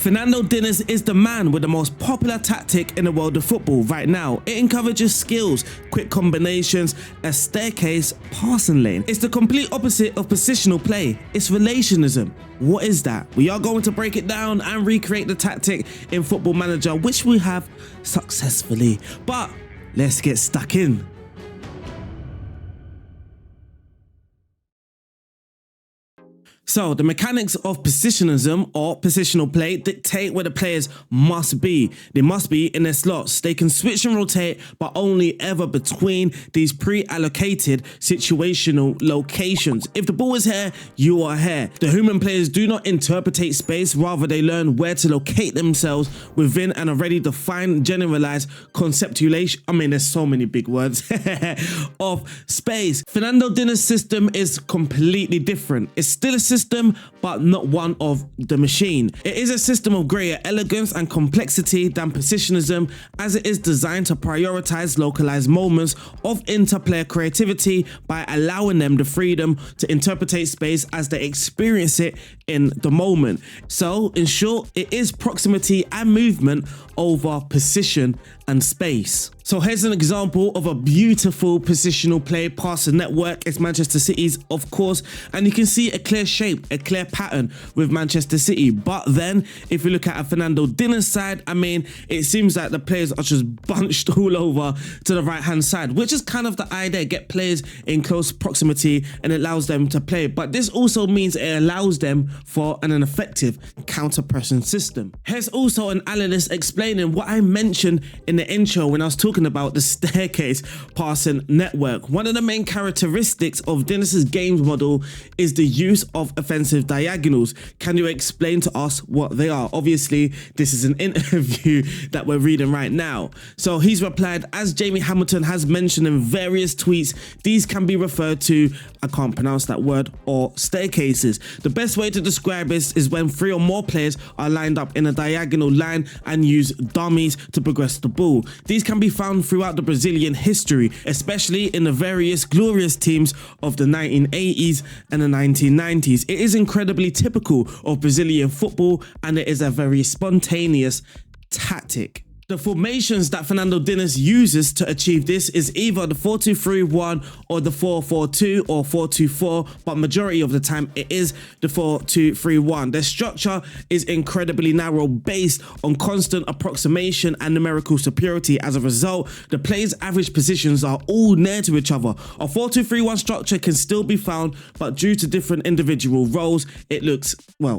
Fernando Diniz is the man with the most popular tactic in the world of football right now. It encourages skills, quick combinations, a staircase passing lane. It's the complete opposite of positional play. It's relationism. What is that? We are going to break it down and recreate the tactic in Football Manager, which we have successfully. But let's get stuck in. So, the mechanics of positionism or positional play dictate where the players must be. They must be in their slots. They can switch and rotate, but only ever between these pre-allocated situational locations. If the ball is here, you are here. The human players do not interpretate space, rather they learn where to locate themselves within an already defined, generalized conceptualization, there's so many big words, of space. Fernando Diniz's system is completely different. It's still a system, but not one of the machine. It is a system of greater elegance and complexity than positionism, as it is designed to prioritize localized moments of interplayer creativity by allowing them the freedom to interpret space as they experience it in the moment. So, in short, it is proximity and movement over position and space. So here's an example of a beautiful positional play past the network. It's Manchester City's, of course, and you can see a clear shape, a clear pattern with Manchester City. But then if you look at a Fernando Diniz side, it seems like the players are just bunched all over to the right hand side, which is kind of the idea. Get players in close proximity and it allows them to play. But this also means it allows them for an effective counter-pressing system. Here's also an analyst explaining what I mentioned in the intro when I was talking about the staircase passing network. One of the main characteristics of Diniz's games model is the use of offensive diagonals. Can you explain to us what they are? Obviously, this is an interview that we're reading right now. So he's replied, as Jamie Hamilton has mentioned in various tweets, these can be referred to, I can't pronounce that word, or staircases. The best way to describe this is when 3 or more players are lined up in a diagonal line and use dummies to progress the ball. These can be found throughout the Brazilian history, especially in the various glorious teams of the 1980s and the 1990s. It is incredibly typical of Brazilian football, and it is a very spontaneous tactic. The formations that Fernando Diniz uses to achieve this is either the 4-2-3-1 or the 4-4-2 or 4-2-4, but majority of the time it is the 4-2-3-1. Their structure is incredibly narrow, based on constant approximation and numerical superiority. As a result, the players' average positions are all near to each other. A 4-2-3-1 structure can still be found, but due to different individual roles, it looks,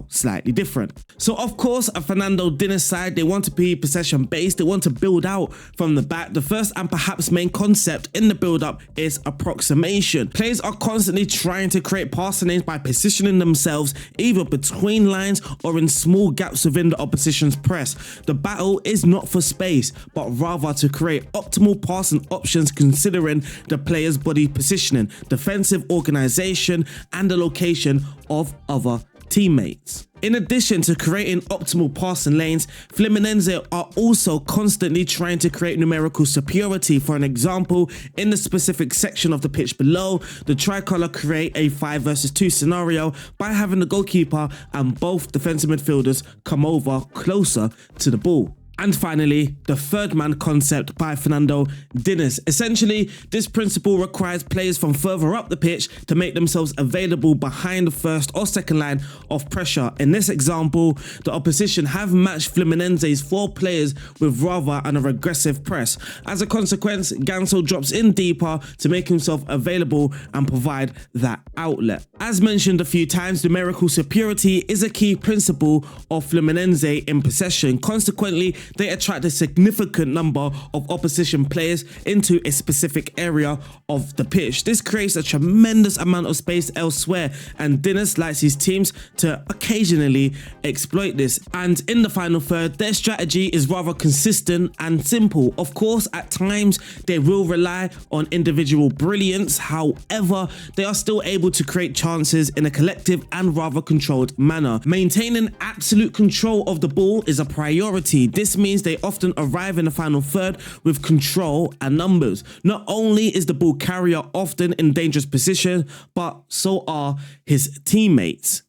slightly different. So of course, a Fernando Diniz side, they want to be possession based. They want to build out from the back. The first and perhaps main concept in the build-up is approximation. Players are constantly trying to create passing lanes by positioning themselves either between lines or in small gaps within the opposition's press. The battle is not for space, but rather to create optimal passing options considering the player's body positioning, defensive organization, and the location of other teammates. In addition to creating optimal passing lanes, Fluminese are also constantly trying to create numerical superiority. For an example, in the specific section of the pitch below, the tricolour create a 5 versus 2 scenario by having the goalkeeper and both defensive midfielders come over closer to the ball. And finally, the third man concept by Fernando Diniz. Essentially, this principle requires players from further up the pitch to make themselves available behind the first or second line of pressure. In this example, the opposition have matched Fluminese's 4 players with rather an aggressive press. As a consequence, Gansel drops in deeper to make himself available and provide that outlet. As mentioned a few times, numerical superiority is a key principle of Fluminense in possession. Consequently, they attract a significant number of opposition players into a specific area of the pitch. This creates a tremendous amount of space elsewhere, and Diniz likes his teams to occasionally exploit this. And in the final third, their strategy is rather consistent and simple. Of course, at times they will rely on individual brilliance. However, they are still able to create chances in a collective and rather controlled manner. Maintaining absolute control of the ball is a priority. This means they often arrive in the final third with control and numbers. Not only is the ball carrier often in dangerous position, but so are his teammates.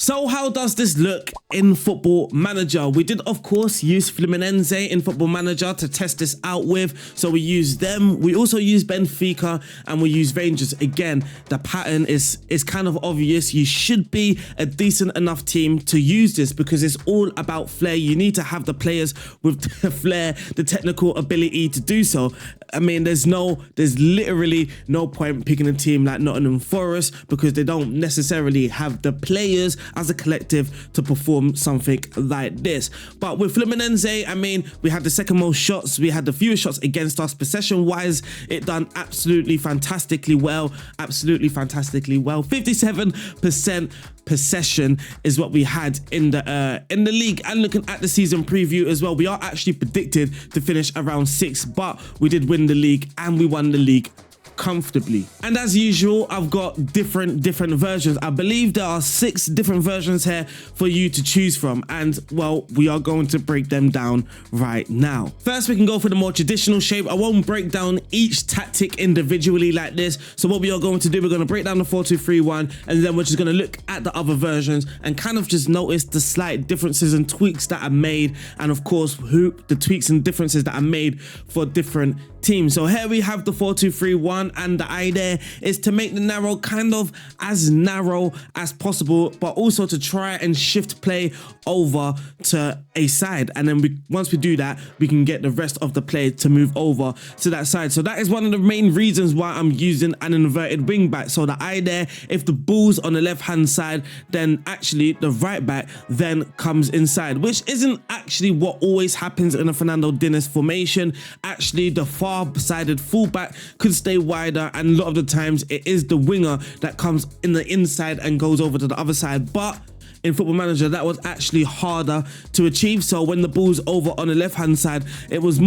So how does this look in Football Manager? We did, of course, use Fluminense in Football Manager to test this out with. So we use them. We also use Benfica and we use Rangers. Again, the pattern is kind of obvious. You should be a decent enough team to use this because it's all about flair. You need to have the players with the flair, the technical ability to do so. I mean, there's literally no point picking a team like Nottingham Forest because they don't necessarily have the players as a collective to perform something like this. But with Fluminense, I mean, we had the second most shots, we had the fewest shots against us. Possession wise, it done absolutely fantastically well, 57% possession is what we had in the league. And looking at the season preview as well, we are actually predicted to finish around 6th, but we did win the league and we won the league comfortably. And as usual, I've got different versions. I believe there are 6 different versions here for you to choose from, and well, we are going to break them down right now. First, we can go for the more traditional shape. I won't break down each tactic individually like this. So what we are going to do, we're going to break down the 4-2-3-1, and then we're just going to look at the other versions and kind of just notice the slight differences and tweaks that are made, and of course the tweaks and differences that are made for different teams. So here we have the 4-2-3-1, and the idea is to make the narrow kind of as narrow as possible, but also to try and shift play over to a side, and then once we do that, we can get the rest of the play to move over to that side. So that is one of the main reasons why I'm using an inverted wing back. So the idea, if the ball's on the left hand side, then actually the right back then comes inside, which isn't actually what always happens in a Fernando Diniz formation. Actually, the far-sided fullback could stay wider, and a lot of the times it is the winger that comes in the inside and goes over to the other side. But in Football Manager, that was actually harder to achieve. So when the ball's over on the left hand side, it was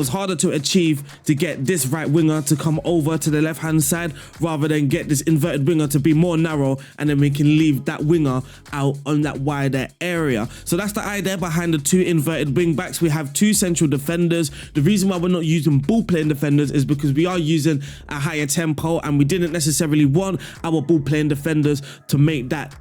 harder to achieve to get this right winger to come over to the left hand side rather than get this inverted winger to be more narrow, and then we can leave that winger out on that wider area. So that's the idea behind the 2 inverted wing backs. We have 2 central defenders. The reason why we're not using ball playing defenders is because we are using a higher tempo, and we didn't necessarily want our ball playing defenders to make that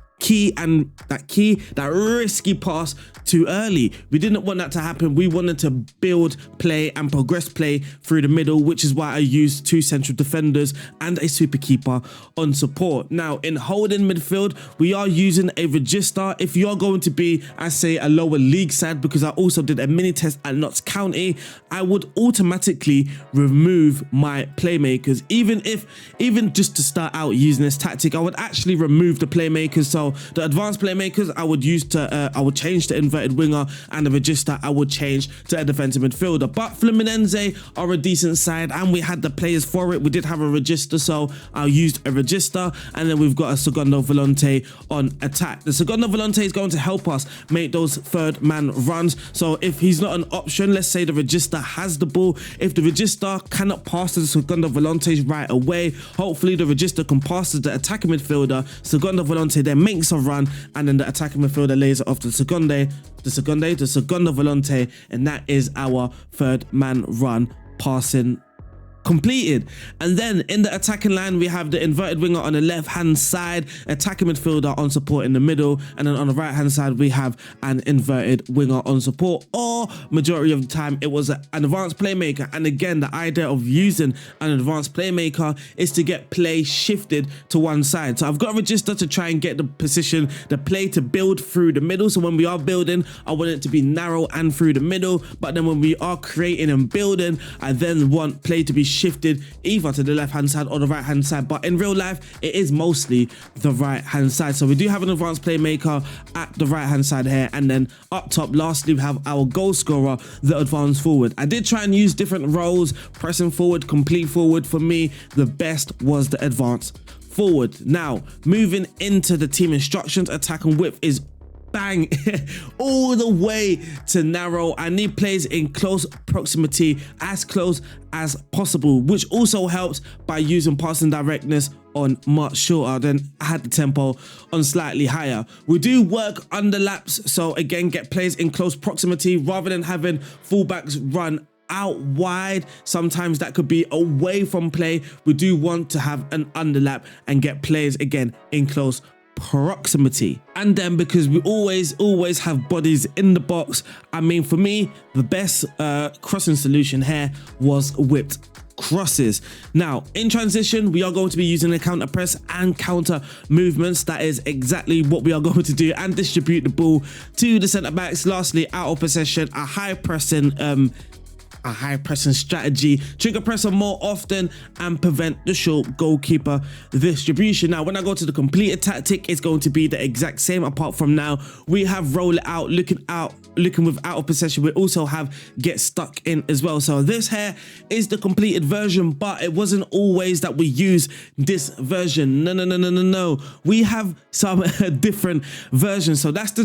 risky pass too early. We didn't want that to happen. We wanted to build play and progress play through the middle, which is why I used 2 central defenders and a super keeper on support. Now in holding midfield, we are using a register. If you're going to be, I say, a lower league side, because I also did a mini test at Notts County, I would automatically remove my playmakers. Even just to start out using this tactic, I would actually remove the playmakers. So the advanced playmakers I would use I would change to inverted winger, and the register I would change to a defensive midfielder. But Fluminense are a decent side, and we had the players for it. We did have a register, so I used a register, and then we've got a Segundo Volante on attack. The Segundo Volante is going to help us make those third man runs. So if he's not an option, let's say the register has the ball, if the register cannot pass to the Segundo Volante right away, hopefully the register can pass to the attacking midfielder. Segundo Volante then makes a run, and then the attacking midfielder lays it off to the Segundo Volante, and that is our third man run passing completed. And then in the attacking line, we have the inverted winger on the left hand side, attacking midfielder on support in the middle, and then on the right hand side we have an inverted winger on support, or majority of the time it was an advanced playmaker. And again, the idea of using an advanced playmaker is to get play shifted to one side. So I've got a register to try and get the position, the play to build through the middle. So when we are building, I want it to be narrow and through the middle, but then when we are creating and building, I then want play to be shifted either to the left hand side or the right hand side. But in real life, it is mostly the right hand side. So we do have an advanced playmaker at the right hand side here, and then up top lastly we have our goal scorer, the advanced forward. I did try and use different roles, pressing forward, complete forward. For me, the best was the advanced forward. Now moving into the team instructions, attack and width is bang all the way to narrow. I need players in close proximity, as close as possible, which also helps by using passing directness on much shorter. Then I had the tempo on slightly higher. We do work under laps, so again, get players in close proximity rather than having fullbacks run out wide. Sometimes that could be away from play. We do want to have an underlap and get players again in close proximity. And then because we always have bodies in the box, I mean, for me, the best crossing solution here was whipped crosses. Now in transition, we are going to be using the counter press and counter movements. That is exactly what we are going to do, and distribute the ball to the centre backs. Lastly, out of possession, a high pressing strategy, trigger pressure more often and prevent the short goalkeeper distribution. Now when I go to the completed tactic, it's going to be the exact same, apart from now we have roll it out, looking with out of possession. We also have get stuck in as well. So this here is the completed version, but it wasn't always that we use this version. No, we have some different versions. So that's the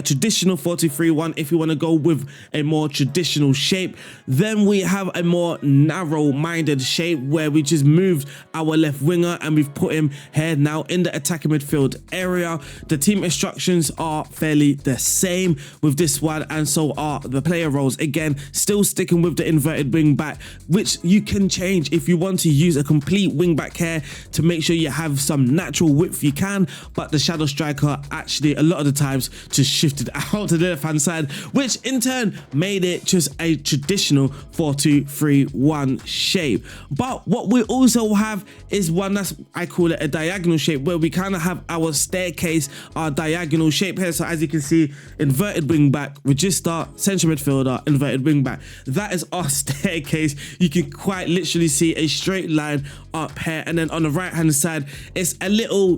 traditional 4-2-3-1 if you want to go with a more traditional shape. Then we have a more narrow-minded shape where we just moved our left winger and we've put him here now in the attacking midfield area. The team instructions are fairly the same with this one, and so are the player roles. Again, still sticking with the inverted wing back, which you can change if you want to use a complete wing back here to make sure you have some natural width. You can, but the shadow striker actually a lot of the times just shifted out to the left hand side, which in turn made it just a traditional 4-2-3-1 shape. But what we also have is one that's, I call it a diagonal shape, where we kind of have our staircase, our diagonal shape here. So as you can see, inverted wing back, register, central midfielder, inverted wing back. That is our staircase. You can quite literally see a straight line up here, and then on the right hand side it's a little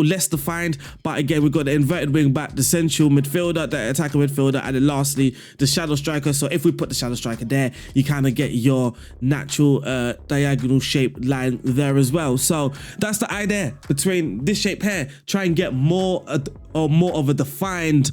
less defined, but again we've got the inverted wing back, the central midfielder, the attacker midfielder, and then lastly the shadow striker. So if we put the shadow striker there, you kind of get your natural diagonal shape line there as well. So that's the idea between this shape here. Try and get more of a defined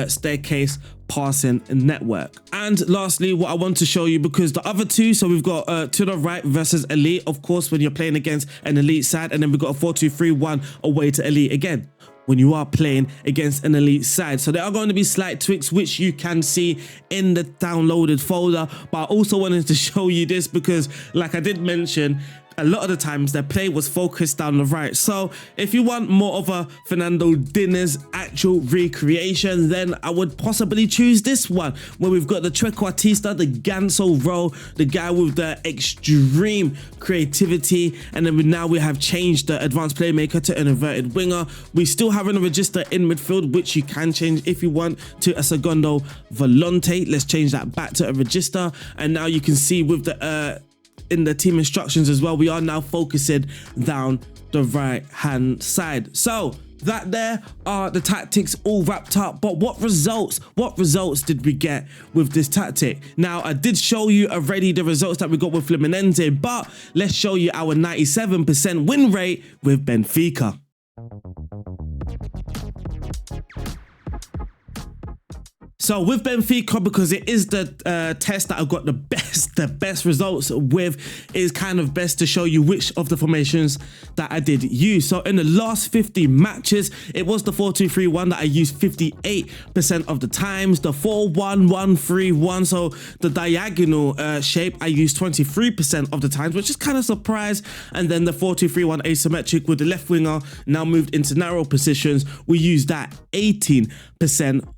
staircase passing network. And lastly, what I want to show you, because the other two, so we've got to the right versus elite, of course, when you're playing against an elite side, and then we've got a 4-2-3-1 away to elite again when you are playing against an elite side. So there are going to be slight tweaks which you can see in the downloaded folder, but I also wanted to show you this because, like I did mention, a lot of the times their play was focused down the right. So if you want more of a Fernando Diniz actual recreation, then I would possibly choose this one, where we've got the trequartista, the Ganso role, the guy with the extreme creativity, and then now we have changed the advanced playmaker to an inverted winger. We still have a register in midfield, which you can change if you want to a segundo volante. Let's change that back to a register, and now you can see with the in the team instructions as well, we are now focusing down the right hand side. So that there are the tactics all wrapped up. But what results did we get with this tactic? Now I did show you already the results that we got with Fluminese, but let's show you our 97% win rate with Benfica. So with Benfica, because it is the test that I've got the best results with, is kind of best to show you which of the formations that I did use. So in the last 50 matches, it was the 4-2-3-1 that I used 58% of the times, the 4-1-1-3-1, so the diagonal shape I used 23% of the times, which is kind of surprised. And then the 4-2-3-1 asymmetric with the left winger now moved into narrow positions, we used that 18%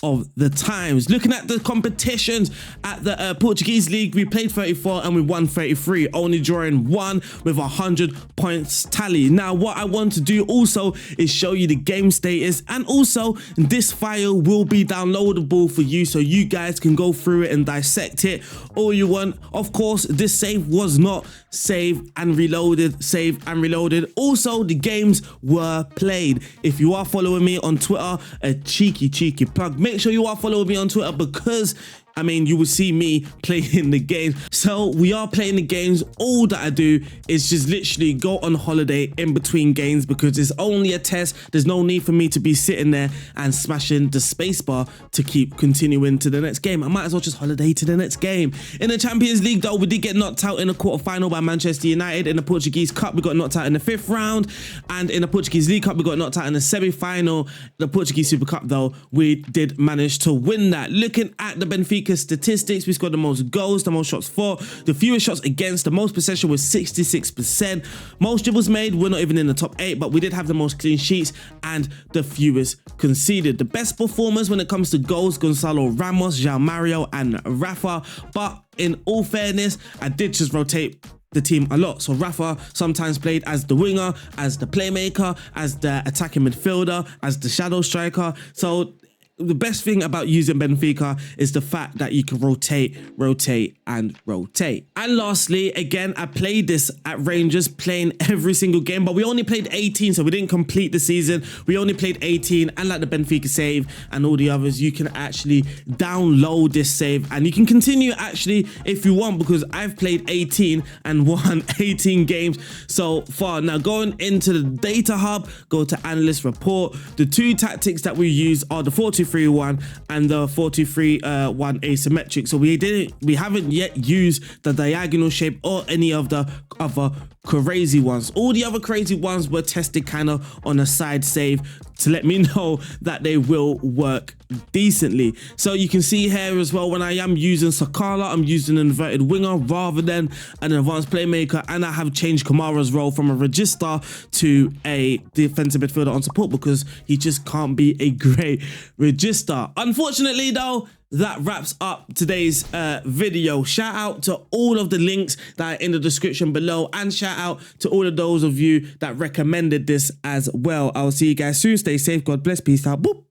of the times. Looking at the competitions at the Portuguese league, we played 34 and we won 33, only drawing 1 with 100 points tally. Now what I want to do also is show you the game status, and also this file will be downloadable for you, so you guys can go through it and dissect it all you want. Of course, this save was not save and reloaded. Also, the games were played. If you are following me on Twitter, a cheeky plug, make sure you are following me on Twitter, because I mean, you will see me playing the game. So we are playing the games. All that I do is just literally go on holiday in between games, because it's only a test. There's no need for me to be sitting there and smashing the spacebar to keep continuing to the next game. I might as well just holiday to the next game. In the Champions League though, we did get knocked out in the quarterfinal by Manchester United. In the Portuguese Cup, we got knocked out in the 5th round. And in the Portuguese League Cup, we got knocked out in the semi-final. The Portuguese Super Cup though, we did manage to win that. Looking at the Benfica Benfica statistics, we scored the most goals, the most shots for, the fewest shots against, the most possession was 66%. Most dribbles made, we're not even in the top 8, but we did have the most clean sheets and the fewest conceded. The best performers when it comes to goals, Gonzalo Ramos, João Mario and Rafa. But in all fairness, I did just rotate the team a lot. So Rafa sometimes played as the winger, as the playmaker, as the attacking midfielder, as the shadow striker. So the best thing about using Benfica is the fact that you can rotate. And lastly, again, I played this at Rangers, playing every single game, but we only played 18, so we didn't complete the season. We only played 18, and like the Benfica save and all the others, you can actually download this save, and you can continue actually if you want, because I've played 18 and won 18 games so far. Now, going into the data hub, go to analyst report. The two tactics that we use are the 4-2-3-1 and the 4-2-3-1 asymmetric. So we haven't yet used the diagonal shape or any of the other crazy ones. All the other crazy ones were tested kind of on a side save to let me know that they will work decently. So you can see here as well, when I am using Sakala, I'm using an inverted winger rather than an advanced playmaker, and I have changed Kamara's role from a regista to a defensive midfielder on support because he just can't be a great regista. Unfortunately though, that wraps up today's video. Shout out to all of the links that are in the description below, and shout out to all of those of you that recommended this as well. I'll see you guys soon. Stay safe. God bless. Peace out. Boop.